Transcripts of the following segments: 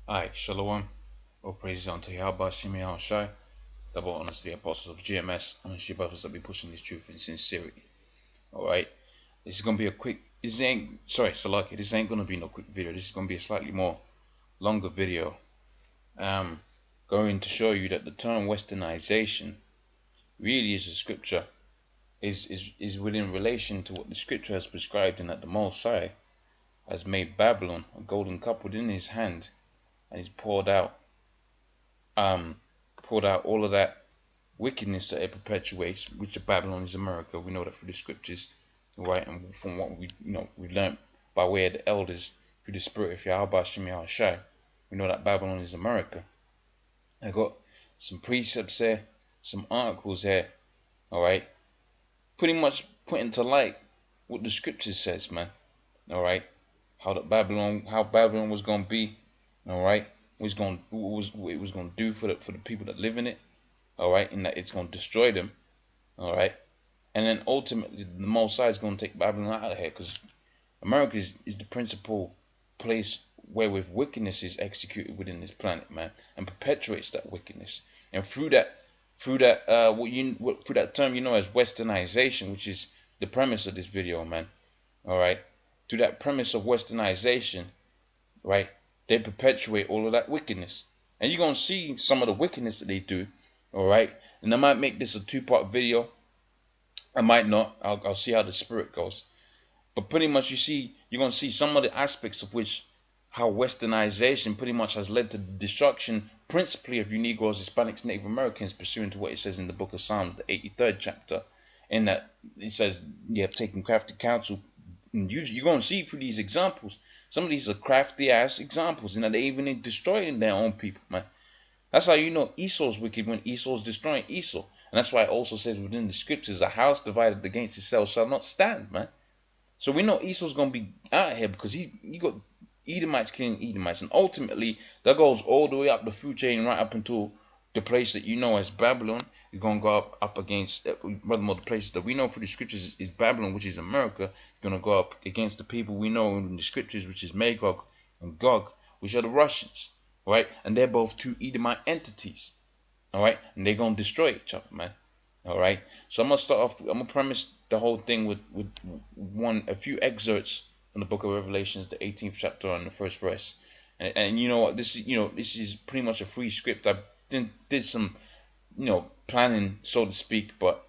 Alright, Shalom. All praises unto Yahweh Shimei Shai, double honors to the apostles of GMS, and the brothers that be pushing this truth in sincerity. Alright, this is gonna be a quick. This ain't sorry, Salaki. This ain't gonna be no quick video. This is gonna be a slightly more longer video. Going to show you that the term Westernization really is a scripture, is within relation to what the scripture has prescribed, and that the Most High has made Babylon a golden cup within his hand, and he's poured out all of that wickedness that it perpetuates, which the Babylon is America. We know that through the scriptures, right? And from what we learned by way of the elders through the spirit of Yahweh Shemiyah Shai, we know that Babylon is America. I got some precepts here, some articles here, alright, pretty much putting to light what the scriptures says, man. Alright, how Babylon was gonna be, alright, what it was gonna do for the people that live in it, alright, and that it's gonna destroy them, alright, and then ultimately the Most High is gonna take Babylon out of here, because America is the principal place wherewith wickedness is executed within this planet, man, and perpetuates that wickedness. And through that through that term you know as Westernization, which is the premise of this video, man, alright, through that premise of Westernization, right, they perpetuate all of that wickedness. And you're gonna see some of the wickedness that they do, alright. And I might make this a two-part video, I might not. I'll see how the spirit goes. But pretty much you're gonna see some of the aspects of which how Westernization pretty much has led to the destruction principally of you Negroes, Hispanics, Native Americans, pursuant to what it says in the book of Psalms, the 83rd chapter, in that it says you have taken crafty counsel. And you're gonna see through these examples, some of these are crafty ass examples, and that they even destroying their own people, man. That's how you know Esau's wicked, when Esau's destroying Esau. And that's why it also says within the scriptures, a house divided against itself shall not stand, man. So we know Esau's gonna be out here because you got Edomites killing Edomites, and ultimately that goes all the way up the food chain, right up until the place that you know as Babylon. You're gonna go up against, rather more the places that we know through the scriptures is Babylon, which is America. You're gonna go up against the people we know in the scriptures, which is Magog and Gog, which are the Russians, right? And they're both two Edomite entities, all right, and they're gonna destroy each other, man. All right, so I'm gonna start off. I'm gonna premise the whole thing with a few excerpts from the book of Revelations, the 18th chapter and the first verse. And you know what? This is pretty much a free script. I did some planning, so to speak, but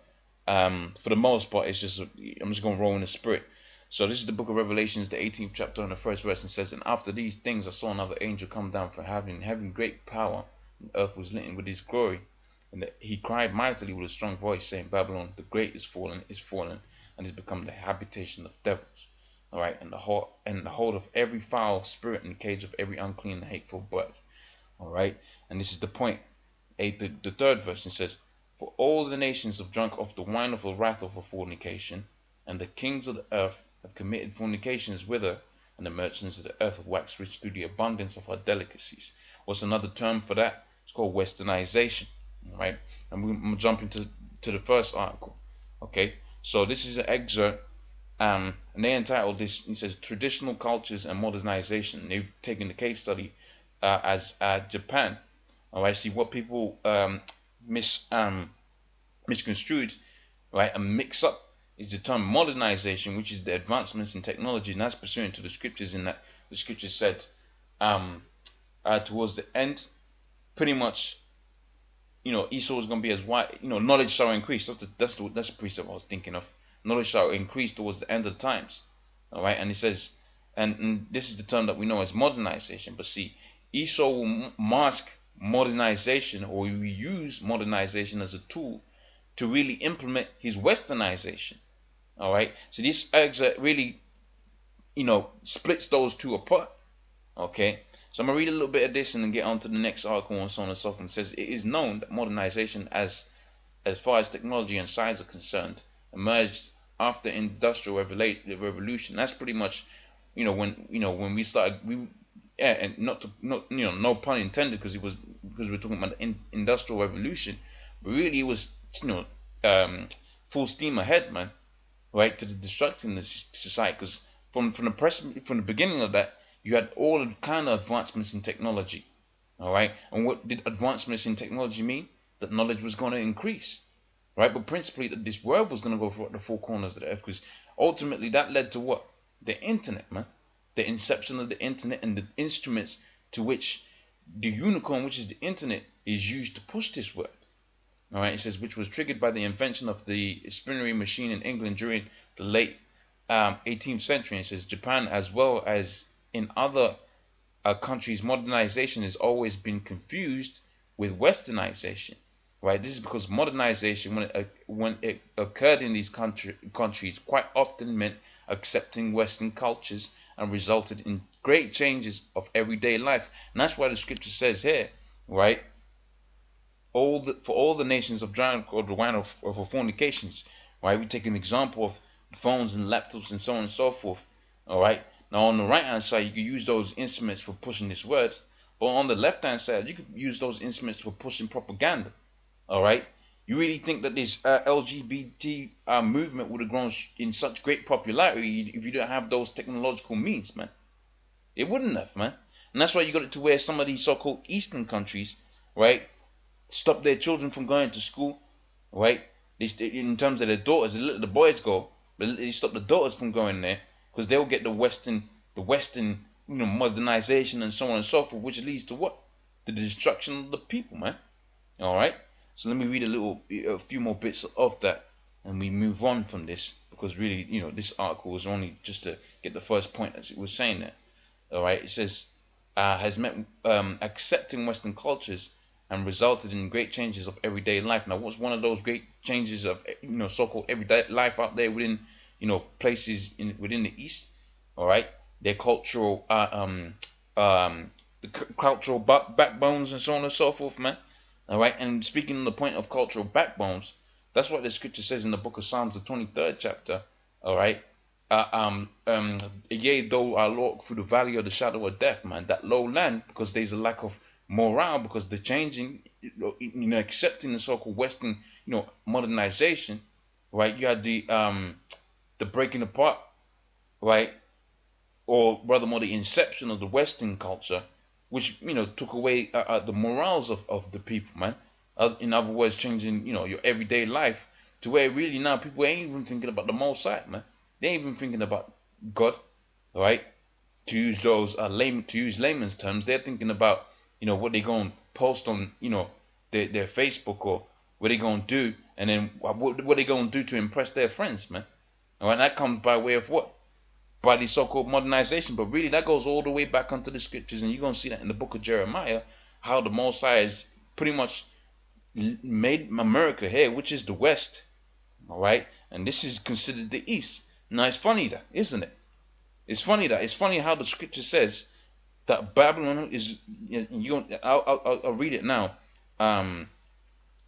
for the most part, it's just I'm just gonna roll in the spirit. So this is the book of Revelations, the 18th chapter and the first verse, and says, "And after these things I saw another angel come down from heaven, having great power, and the earth was lit with his glory. And he cried mightily with a strong voice, saying, Babylon the great is fallen, and is become the habitation of devils. Alright, and the hold of every foul spirit, and the cage of every unclean and hateful bird." Alright, and this is the point. The third verse, it says, "For all the nations have drunk of the wine of the wrath of her fornication, and the kings of the earth have committed fornications with her, and the merchants of the earth have waxed rich through the abundance of her delicacies." What's another term for that? It's called Westernization. Right, and we're gonna jump into the first article. Okay, so this is an excerpt, and they entitled this. It says "Traditional Cultures and Modernization." They've taken the case study as Japan. All right, see what people misconstrued, right, and mix up is the term modernization, which is the advancements in technology, and that's pursuant to the scriptures. In that the scripture said towards the end, pretty much, Esau is going to be as white. Knowledge shall increase. That's the precept I was thinking of. Knowledge shall increase towards the end of the times. All right, and it says, and this is the term that we know as modernization. But see, Esau will mask modernization, or will use modernization as a tool to really implement his westernization. All right, so this excerpt really, splits those two apart. Okay. So I'm going to read a little bit of this and then get on to the next article and so on and so forth. And it says, "It is known that modernization, as far as technology and science are concerned, emerged after industrial revolution." That's pretty much, when we started, and no pun intended, because we're talking about the industrial revolution, but really it was, full steam ahead, man, right, to the destruction of the society. Because from the beginning of that, you had all the kind of advancements in technology. All right, and what did advancements in technology mean? That knowledge was going to increase, right? But principally, that this world was going to go throughout the four corners of the earth, because ultimately that led to what? The internet, man. The inception of the internet and the instruments to which the unicorn, which is the internet, is used to push this world. All right, it says, which was triggered by the invention of the spinnery machine in England during the late 18th century. It says Japan, as well as in other countries, modernization has always been confused with Westernization. Right, this is because modernization, when it occurred in these countries, quite often meant accepting Western cultures and resulted in great changes of everyday life. And that's why the scripture says here, right, for all the nations of drowned or the wine of fornications. Right, we take an example of phones and laptops and so on and so forth. All right, now on the right hand side, you can use those instruments for pushing this word, but on the left hand side, you could use those instruments for pushing propaganda. All right, you really think that this LGBT movement would have grown in such great popularity if you didn't have those technological means, man? It wouldn't have, man. And that's why you got it to where some of these so-called Eastern countries, right, stop their children from going to school, right? In terms of their daughters, they let the boys go, but they stop the daughters from going there because they'll get the Western, modernization and so on and so forth, which leads to what? The destruction of the people, man. All right. So let me read a few more bits of that, and we move on from this, because really, this article was only just to get the first point, as it was saying that. All right, it says has meant accepting Western cultures and resulted in great changes of everyday life. Now, what's one of those great changes of so-called everyday life out there within places within the East? All right, their cultural cultural backbones and so on and so forth, man. All right, and speaking on the point of cultural backbones, that's what the scripture says in the book of Psalms, the 23rd chapter. All right, yea, though I walk through the valley of the shadow of death, man, that low land, because there's a lack of morale, because the changing, accepting the so-called Western, modernization, right? You had the breaking apart, right, or rather more the inception of the Western culture, which took away the morals of the people, man. In other words, changing your everyday life to where really now people ain't even thinking about the Most High, man. They ain't even thinking about God, right? To use those to use layman's terms, they're thinking about what they gonna post on their Facebook, or what they gonna do, and then what they gonna do to impress their friends, man. All right, that comes by way of what? By the so-called modernization. But really, that goes all the way back onto the scriptures, and you're gonna see that in the book of Jeremiah, how the Most High has pretty much made America here, which is the West, all right, and this is considered the East. Now it's funny that, isn't it? It's funny how the scripture says that Babylon is. I'll read it now, and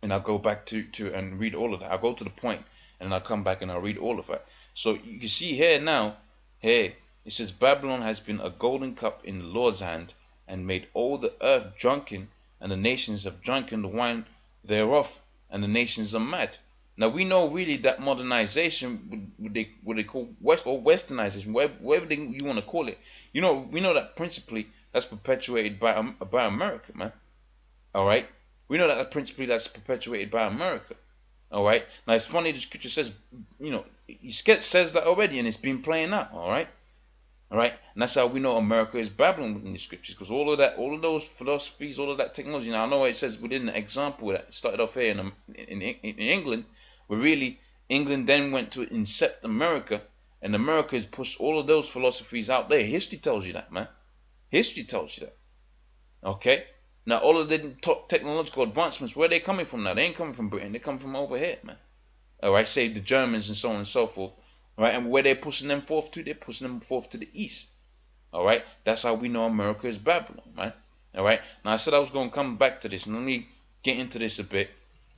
I'll go back to and read all of that. I'll go to the point, and I'll come back and I'll read all of it. So you can see here now. Here it says, Babylon has been a golden cup in the Lord's hand, and made all the earth drunken, and the nations have drunken the wine thereof, and the nations are mad. Now we know really that modernization, what they call West or Westernization, whatever you want to call it. We know that principally that's perpetuated by America, man. All right, we know that principally that's perpetuated by America. All right. Now it's funny the scripture says, he says that already, and it's been playing out. All right. All right. And that's how we know America is Babylon within the scriptures, because all of those philosophies, all of that technology. Now I know it says within the example that started off here in England, where really England then went to incept America, and America has pushed all of those philosophies out there. History tells you that, man. History tells you that. Okay. Now, all of the technological advancements, where are they coming from now? They ain't coming from Britain. They come from over here, man. All right, say the Germans and so on and so forth. All right, and where they're pushing them forth to, they're pushing them forth to the east. All right, that's how we know America is Babylon, man. All right, now I said I was going to come back to this, and let me get into this a bit.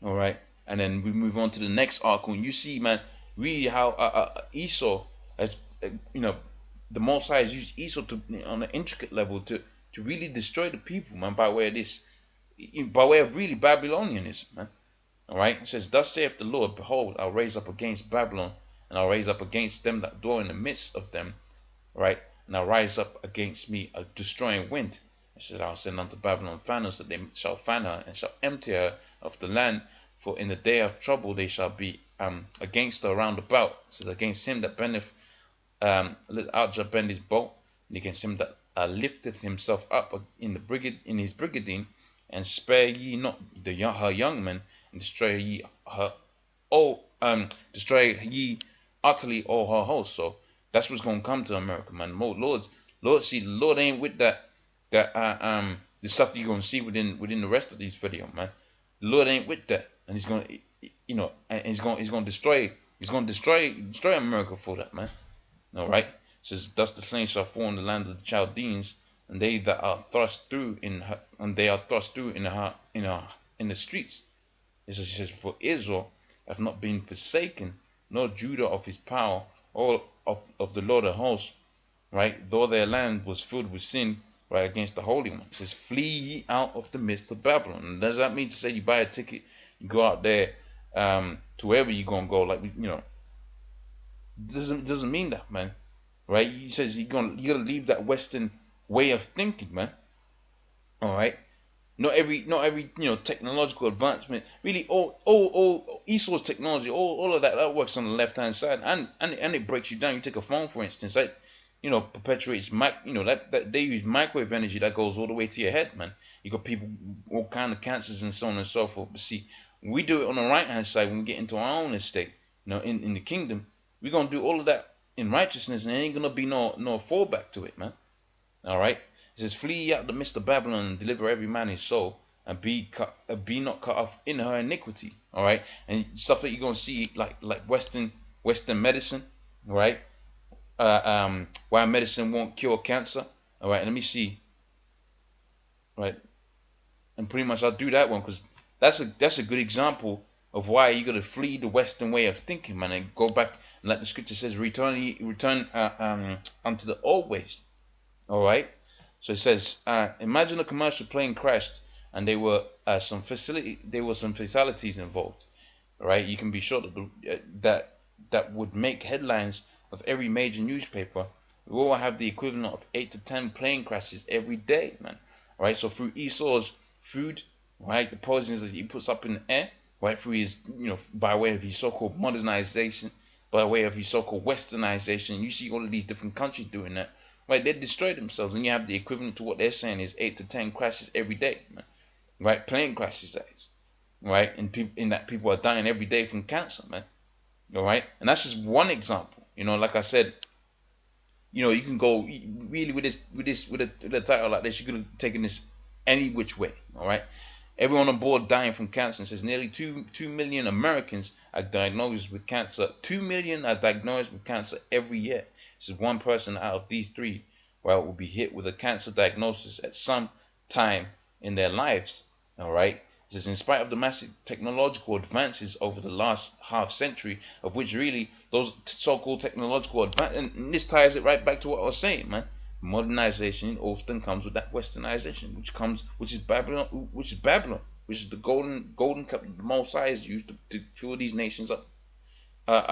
All right, and then we move on to the next article, and you see, man, really how Esau has, the Most High has used Esau on an intricate level to really destroy the people, man, by way of this, by way of really Babylonianism, man. All right, it says, thus saith the Lord, behold, I'll raise up against Babylon, and I'll raise up against them that dwell in the midst of them, right, and I rise up against me a destroying wind. It says, I'll send unto Babylon fanners, that they shall fan her, and shall empty her of the land. For in the day of trouble they shall be against her round about. It says, against him that bendeth, let out shall bend his bow, and against him that lifteth himself up in his brigadine, and spare ye not her young men, and destroy ye her destroy ye utterly all her host. So that's what's gonna come to America, man. Lord, see, the Lord ain't with that the stuff you're gonna see within the rest of these videos, man. The Lord ain't with that, and he's gonna, and he's gonna destroy America for that, man. All right. It says, thus the slain shall fall in the land of the Chaldeans, and they that are thrust through in the streets. It says, for Israel have not been forsaken, nor Judah of his power, or of the Lord of hosts, right? Though their land was filled with sin, right, against the Holy One. It says, flee ye out of the midst of Babylon. And does that mean to say you buy a ticket, you go out there to wherever you're gonna go? Like, doesn't mean that, man. Right? He says you gotta leave that Western way of thinking, man. All right. Not every technological advancement. Really, all Esau's technology, all of that works on the left hand side, and it breaks you down. You take a phone, for instance, that perpetuates that they use microwave energy that goes all the way to your head, man. You got people all kind of cancers and so on and so forth. But see, we do it on the right hand side when we get into our own estate, in the kingdom. We're gonna do all of that in righteousness, and there ain't gonna be no fallback to it, man. All right. It says, flee out the midst of Babylon, and deliver every man his soul, and be not cut off in her iniquity. All right. And stuff that you're gonna see like Western medicine. All right. Why medicine won't cure cancer. All right. Let me see. Right. And pretty much I'll do that one, because that's a good example of why you got to flee the Western way of thinking, man, and go back, and like the scripture says, return unto the old ways. All right. So it says, imagine a commercial plane crashed, and there were some fatalities involved. All right. You can be sure that would make headlines of every major newspaper. We all have the equivalent of 8 to 10 plane crashes every day, man. All right. So through Esau's food, right, the poisons that he puts up in the air, right, through his, by way of his so-called modernization, by way of his so-called westernization, you see all of these different countries doing that, right? They destroy themselves, and you have the equivalent to what they're saying is 8 to 10 crashes every day, man. Right, plane crashes, that is, right, and people are dying every day from cancer, man. All right, and that's just one example. Like I said, you can go really with a title like this. You could have taken this any which way. All right. Everyone on board dying from cancer. It says nearly 2 million Americans are diagnosed with cancer. 2 million are diagnosed with cancer every year. It says one person out of these 3, will be hit with a cancer diagnosis at some time in their lives. All right. It says in spite of the massive technological advances over the last half century, of which really those so-called technological advances, and this ties it right back to what I was saying, man. Modernization often comes with that westernization, which is Babylon, which is the golden cup the Messiah is used to fill these nations up with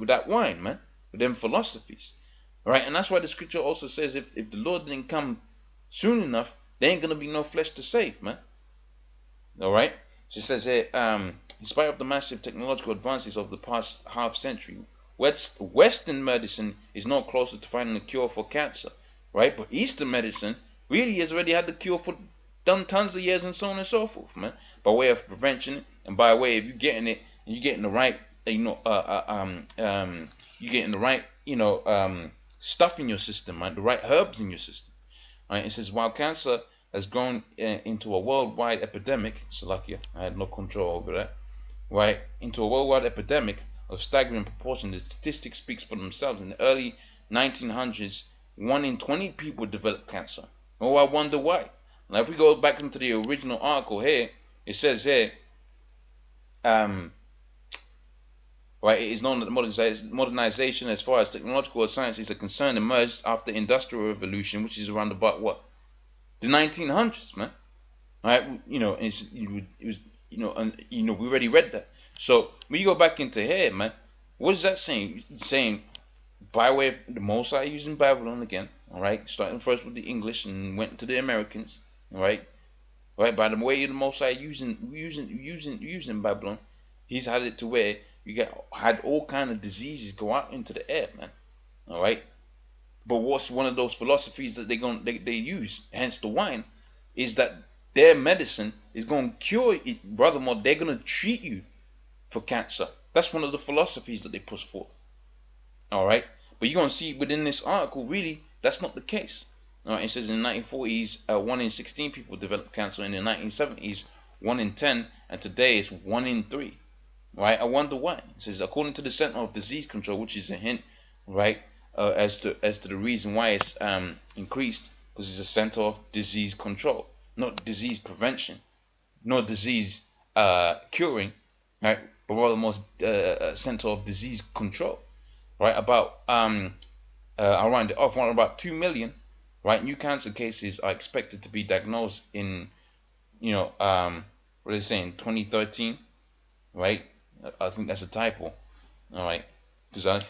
that wine, man, with them philosophies. All right, and that's why the scripture also says if the Lord didn't come soon enough, there ain't gonna be no flesh to save, man. All right, so it says here, in spite of the massive technological advances of the past half century, Western medicine is no closer to finding a cure for cancer, right? But Eastern medicine really has already had the cure for done tons of years, and so on and so forth, man. By way of prevention, and by way of you getting it, and you getting the right, you getting the right, stuff in your system, man, the right herbs in your system. Right? It says while cancer has grown into a worldwide epidemic, Salakia, I had no control over that, right? Into a worldwide epidemic of staggering proportion. The statistics speaks for themselves. In the early 1900s, 1 in 20 people developed cancer. Oh, I wonder why. Now, if we go back into the original article here, it says here, right, it is known that modernization, as far as technological sciences are concerned, emerged after the Industrial Revolution, which is around about what, the 1900s, man. Right, we already read that. So when you go back into here, man, what is that saying? It's saying by way of the Mosai using Babylon again, all right, starting first with the English and went to the Americans, all right, by the way the Mosai using Babylon, he's had it to where you had all kind of diseases go out into the air, man, all right. But what's one of those philosophies that they use, hence the wine, is that their medicine is going to cure it, more they're going to treat you for cancer. That's one of the philosophies that they push forth. All right, but you're going to see within this article, really, that's not the case. All right, it says in the 1940s, 1 in 16 people developed cancer. In the 1970s, 1 in 10, and today it's 1 in 3. Right? I wonder why. It says according to the Center of Disease Control, which is a hint, right, as to the reason why it's increased, because it's a center of disease control, not disease prevention, not disease curing, right, but rather most center of disease control, right? About I'll round it off. About 2 million, right, new cancer cases are expected to be diagnosed in, what are they saying, 2013, right? I think that's a typo, all right, because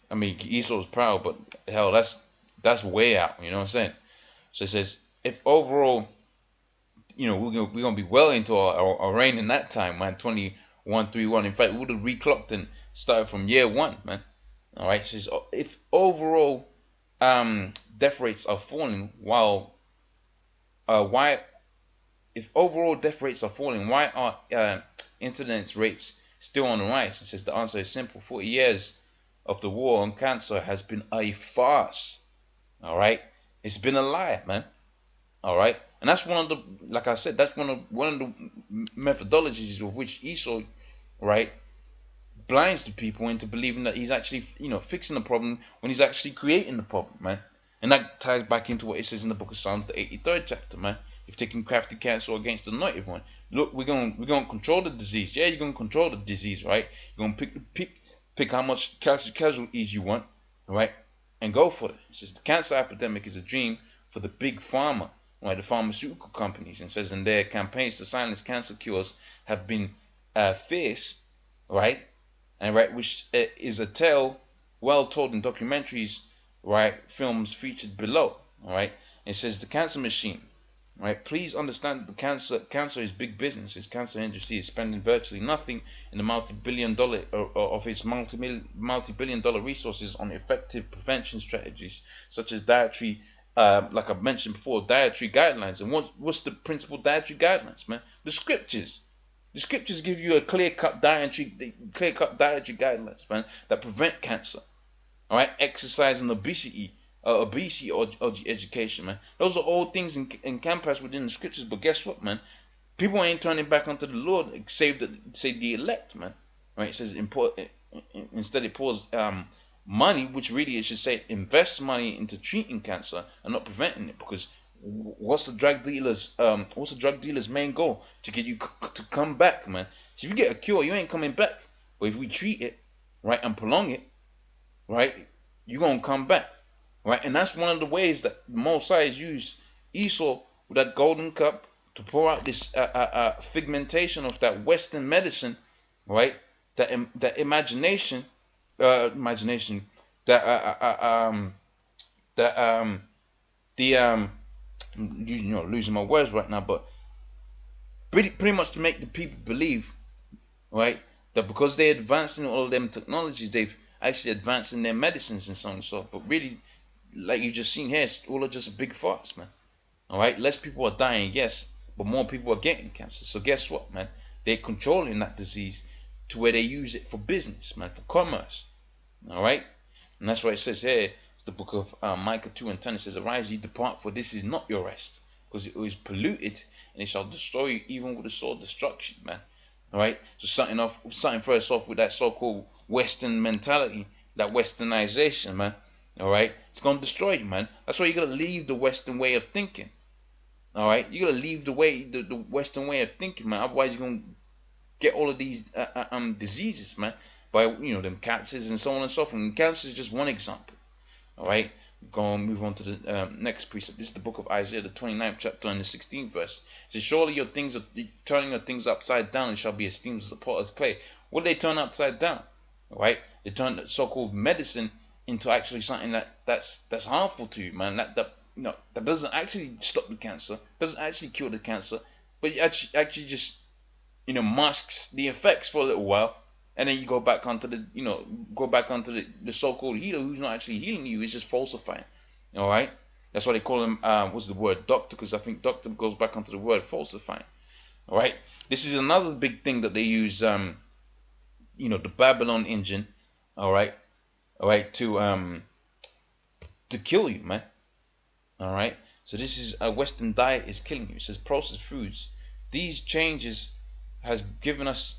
I mean, Esau's proud, but hell, that's way out. You know what I'm saying? So it says if overall, we're gonna be well into our reign in that time, man. 2131. In fact, we would have reclocked and started from year 1, man. All right. It says if overall death rates are falling, if overall death rates are falling, why are incidence rates still on the rise? It says the answer is simple. 40 years of the war on cancer has been a farce. All right, it's been a lie, man. All right, and that's one of the, like I said, that's one of the methodologies of which Esau, right, blinds the people into believing that he's actually, fixing the problem when he's actually creating the problem, man. And that ties back into what it says in the book of Psalms, the 83rd chapter, man. If taking crafty counsel against the anointed one, look, we're gonna control the disease. Yeah, you're gonna control the disease, right? You're gonna pick how much casualties you want, right, and go for it. It says the cancer epidemic is a dream for the big pharma, right, the pharmaceutical companies, and says in their campaigns to silence cancer cures have been fierce, right, and right, which is a tale well told in documentaries, right, films featured below, all right. And it says the cancer machine. Right, please understand that the cancer is big business. Its cancer industry is spending virtually nothing in the multi-billion-dollar resources on effective prevention strategies such as dietary, like I mentioned before, dietary guidelines. And what's the principal dietary guidelines, man? The scriptures. The scriptures give you a clear-cut dietary guidelines, man, that prevent cancer. All right, exercise and obesity or education, man. Those are all things in campus within the scriptures. But guess what, man? People ain't turning back onto the Lord, save the elect, man. Right? It says instead it pours money, which really it should say invest money into treating cancer and not preventing it. Because what's the drug dealer's main goal? To get you to come back, man. So if you get a cure, you ain't coming back. But if we treat it, right, and prolong it, right, you're gonna come back. Right, and that's one of the ways that Mosai used Esau with that golden cup to pour out this figmentation of that Western medicine, right? That imagination, losing my words right now, but pretty much to make the people believe, right, that because they're advancing all of them technologies, they've actually advanced in their medicines and so on and so forth. But really, like you just seen here, it's all just a big farce, man. All right, less people are dying, yes, but more people are getting cancer. So guess what, man? They're controlling that disease to where they use it for business, man, for commerce. All right, and that's why it says here, it's the book of Micah 2:10. It says, "Arise, ye depart, for this is not your rest, because it is polluted, and it shall destroy you even with the sword destruction," man. All right, so starting first off with that so-called Western mentality, that Westernization, man. All right, it's gonna destroy you, man. That's why you gotta leave the Western way of thinking. All right, you gotta leave the Western way of thinking, man. Otherwise, you're gonna get all of these diseases, man. By them cancers and so on and so forth. And cancer is just one example. All right, go on, move on to the next precept. This is the book of Isaiah, the 29th chapter and the 16th verse. It says, "Surely your things are turning your things upside down, and shall be esteemed as the potter's clay." What do they turn upside down? All right, they turn the so-called medicine into actually something that's harmful to you, man. That doesn't actually stop the cancer, doesn't actually cure the cancer, but it actually just masks the effects for a little while, and then you go back onto the so-called healer who's not actually healing you, is just falsifying. All right, that's why they call him what's the word, doctor, because I think doctor goes back onto the word falsifying. All right, this is another big thing that they use, the Babylon engine, all right, to kill you, man. All right, so this is a Western diet is killing you. It says processed foods. These changes has given us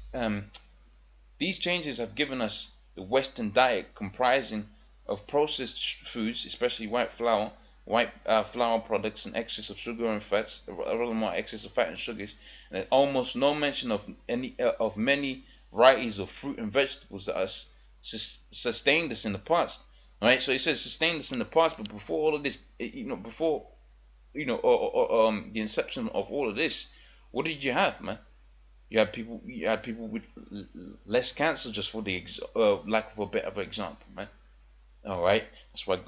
these changes have given us the Western diet comprising of processed foods, especially white flour products, and excess of sugar and fats, rather more excess of fat and sugars, and almost no mention of many varieties of fruit and vegetables that has sustained us in the past. All right, so it says sustained us in the past, but before all of this, before the inception of all of this, what did you have, man? You had people with less cancer, just for the lack of a better example, man. All right, that's why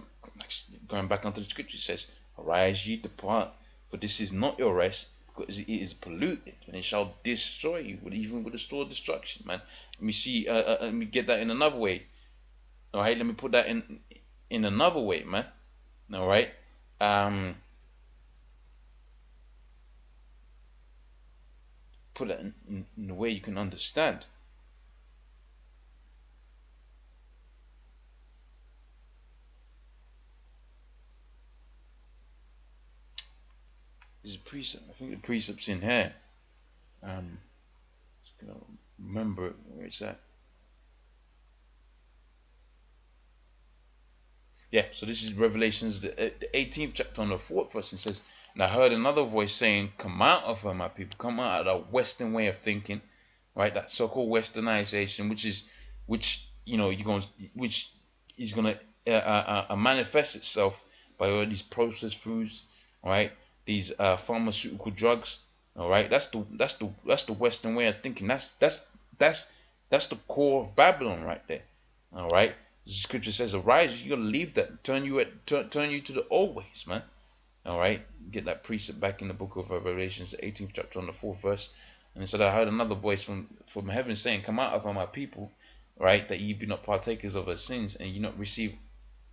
going back onto the scripture, it says, "Arise, ye depart, for this is not your rest, because it is polluted, and it shall destroy you, even with a store of destruction." Man, let me see. Let me get that in another way. All right, let me put that in another way, man. All right. Put that in a way you can understand. There's a precept. I think the precept's in here. Just gonna remember it, where it's at. Yeah, so this is Revelations, the 18th chapter, on the 4th verse. It says, "And I heard another voice saying, Come out of her, my people. Come out of that Western way of thinking, right? That so-called Westernization, which is gonna manifest itself by all these processed foods, all right? These pharmaceutical drugs, all right? That's the Western way of thinking. That's the core of Babylon right there, all right? The scripture says, "Arise, you gotta leave that, turn you to the old ways, man." All right, get that precept back in the book of Revelations, the 18th chapter, on the 4th verse. And it said, "I heard another voice from heaven saying, Come out of her, my people, right, that ye be not partakers of her sins, and ye not receive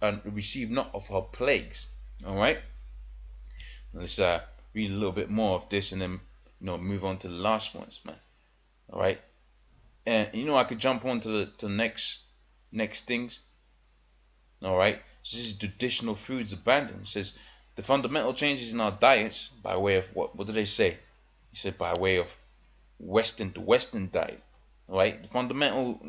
not of her plagues." All right, let's read a little bit more of this, and then move on to the last ones, man. All right, and I could jump on to the next things. All right, so this is traditional foods abandoned. It says the fundamental changes in our diets by way of what do they say? He said by way of the Western diet. All right, the fundamental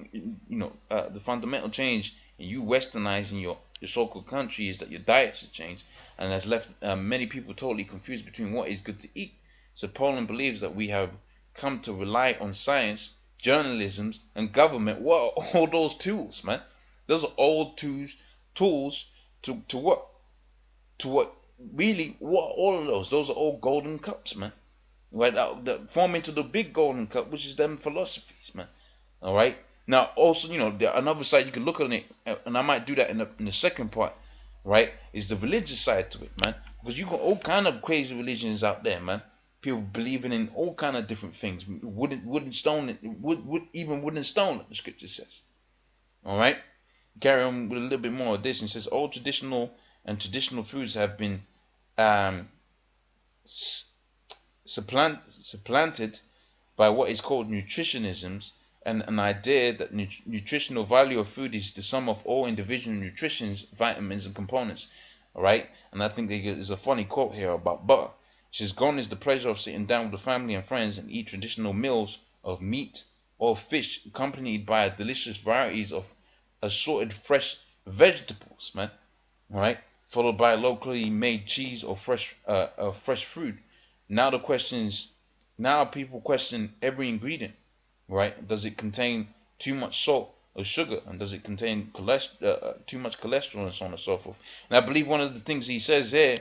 change in you westernizing your so-called country is that your diets have changed, and has left many people totally confused between what is good to eat. So Poland believes that we have come to rely on science, journalism, and government. What are all those tools, man? Those are all tools to what? To what? Really, what? All of those are all golden cups, man. Right, that form into the big golden cup, which is them philosophies, man. All right. Now, also, another side you can look on it, and I might do that in the second part, right? Is the religious side to it, man? Because you got all kind of crazy religions out there, man. People believing in all kind of different things, wooden stone, even wooden stone, like the scripture says. All right. Carry on with a little bit more of this, and says all traditional foods have been supplanted by what is called nutritionism, and an idea that nutritional value of food is the sum of all individual nutritions, vitamins, and components. All right, and I think there's a funny quote here about butter. It says, "Gone is the pleasure of sitting down with the family and friends and eat traditional meals of meat or fish, accompanied by delicious varieties of assorted fresh vegetables, man. All right, followed by locally made cheese or fresh fruit." Now people question every ingredient, right? Does it contain too much salt or sugar, and does it contain too much cholesterol, and so on and so forth? And I believe one of the things he says here,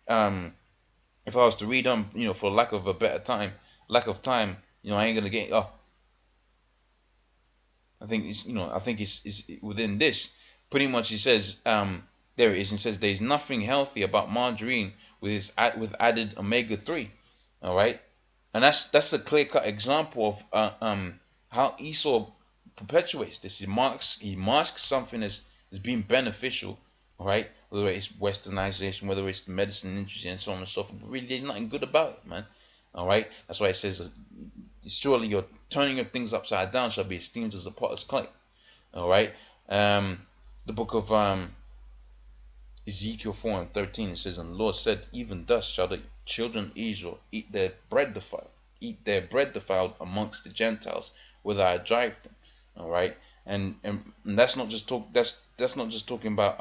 if I was to read on, for lack of time, I ain't gonna get. I think it's within this, pretty much he says, there it is, and says there's nothing healthy about margarine with added omega-3. All right, and that's a clear-cut example of how Esau perpetuates this. He masks something as being beneficial, all right, whether it's Westernization, whether it's the medicine industry, and so on and so forth. But really, there's nothing good about it, man. All right, that's why it says, surely your turning of things upside down shall be esteemed as the potter's clay. All right, the book of Ezekiel 4:13, it says, and the Lord said, even thus shall the children of Israel eat their bread defiled amongst the Gentiles, whither I drive them. All right, and that's not just that's not just talking about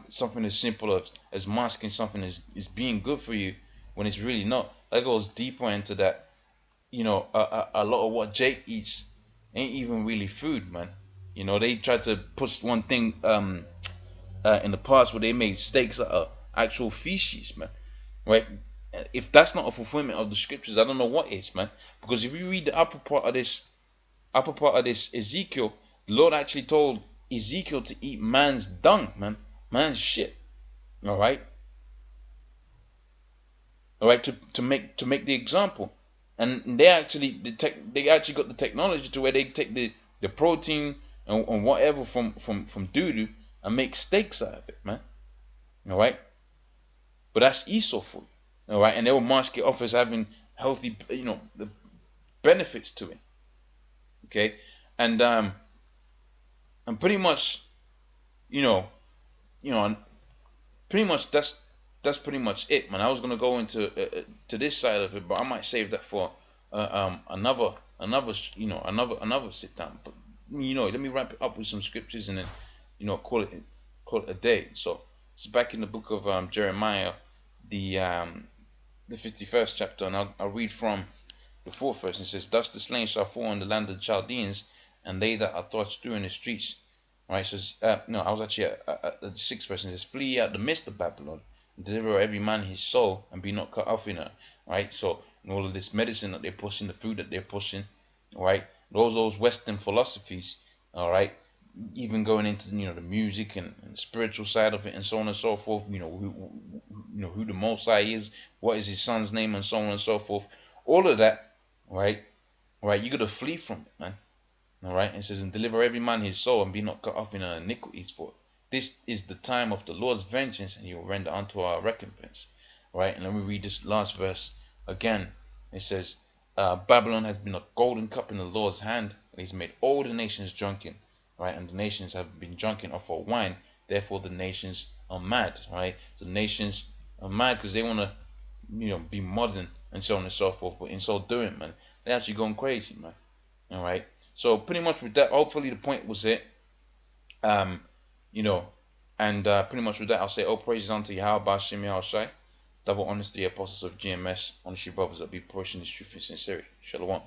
something as simple as masking something is being good for you when it's really not. That goes deeper into that. You know, a lot of what Jake eats ain't even really food, man. You know, they tried to push one thing in the past where they made steaks out of actual feces, man. Right? If that's not a fulfillment of the scriptures, I don't know what is, man. Because if you read the upper part of this Ezekiel, the Lord actually told Ezekiel to eat man's dung, man, man's shit. All right, to make the example, and they actually got the technology to where they take the protein and whatever from doo-doo and make steaks out of it, man. All right, but that's Esau food. All right, and they will mask it off as having healthy, the benefits to it. Okay, and pretty much, pretty much that's pretty much it, man. I was gonna go into to this side of it, but I might save that for another sit down. But let me wrap it up with some scriptures and then call it a day. So it's back in the book of Jeremiah, the 51st chapter, and I'll read from the 4th verse. It says, thus the slain shall fall in the land of the Chaldeans, and they that are thrust through in the streets. Right, it says, no, I was actually at the 6th verse. It says, flee out the midst of Babylon, and deliver every man his soul, and be not cut off in her. Right, so in all of this medicine that they're pushing, the food that they're pushing, right, those Western philosophies, all right, even going into the music and the spiritual side of it, and so on and so forth. Who the Most High is, what is his son's name, and so on and so forth. All of that, right, you gotta flee from it, man. All right, it says, and deliver every man his soul, and be not cut off in our iniquities, for this is the time of the Lord's vengeance, and he will render unto our recompense. All right, and let me read this last verse again. It says, Babylon has been a golden cup in the Lord's hand, and he's made all the nations drunken. Right, and the nations have been drunken of her wine, therefore the nations are mad. Right, the nations are mad because they want to be modern and so on and so forth, but in so doing, man, they're actually going crazy, man. All right, so pretty much with that, hopefully the point was it. And pretty much with that, I'll say, all praises unto Yahweh Ba'ashem Yahushai, double honest to the apostles of GMS, honest you brothers that be pushing this truth in sincerity. Shalom.